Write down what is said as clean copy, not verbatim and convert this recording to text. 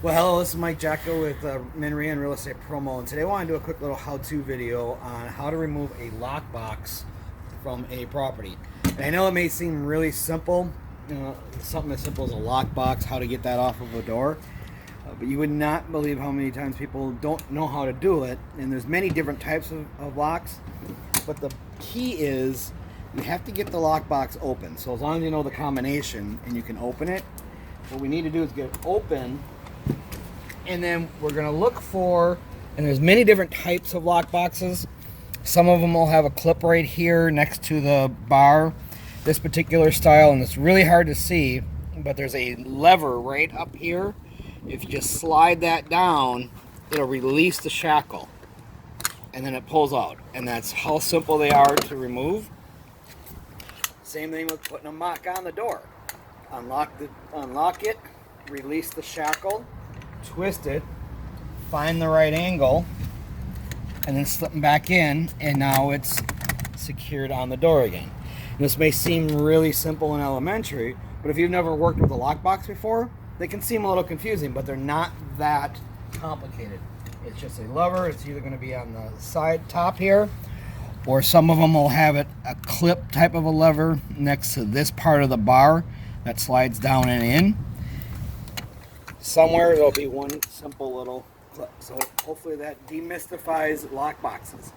Well, hello, this is Mike Jacko with Minria and Real Estate Promo, and today I want to do a quick little how-to video on how to remove a lockbox from a property. And I know it may seem really simple, something as simple as a lockbox, how to get that off of a door, but you would not believe how many times people don't know how to do it, and there's many different types of locks, but the key is you have to get the lockbox open. So as long as you know the combination and you can open it, what we need to do is get it open. And then we're going to look for, and there's many different types of lock boxes. Some of them will have a clip right here next to the bar, this particular style, and it's really hard to see, but there's a lever right up here. If you just slide that down, it'll release the shackle, and then it pulls out. And that's how simple they are to remove. Same thing with putting a lock on the door. Unlock it, release the shackle, twist it, find the right angle, and then slip them back in, and now it's secured on the door again. This may seem really simple and elementary, but if you've never worked with a lockbox before, they can seem a little confusing, but they're not that complicated. It's just a lever. It's either going to be on the side top here, or some of them will have it a clip type of a lever next to this part of the bar that slides down and in. Somewhere there'll be one simple little clip. So hopefully that demystifies lock boxes.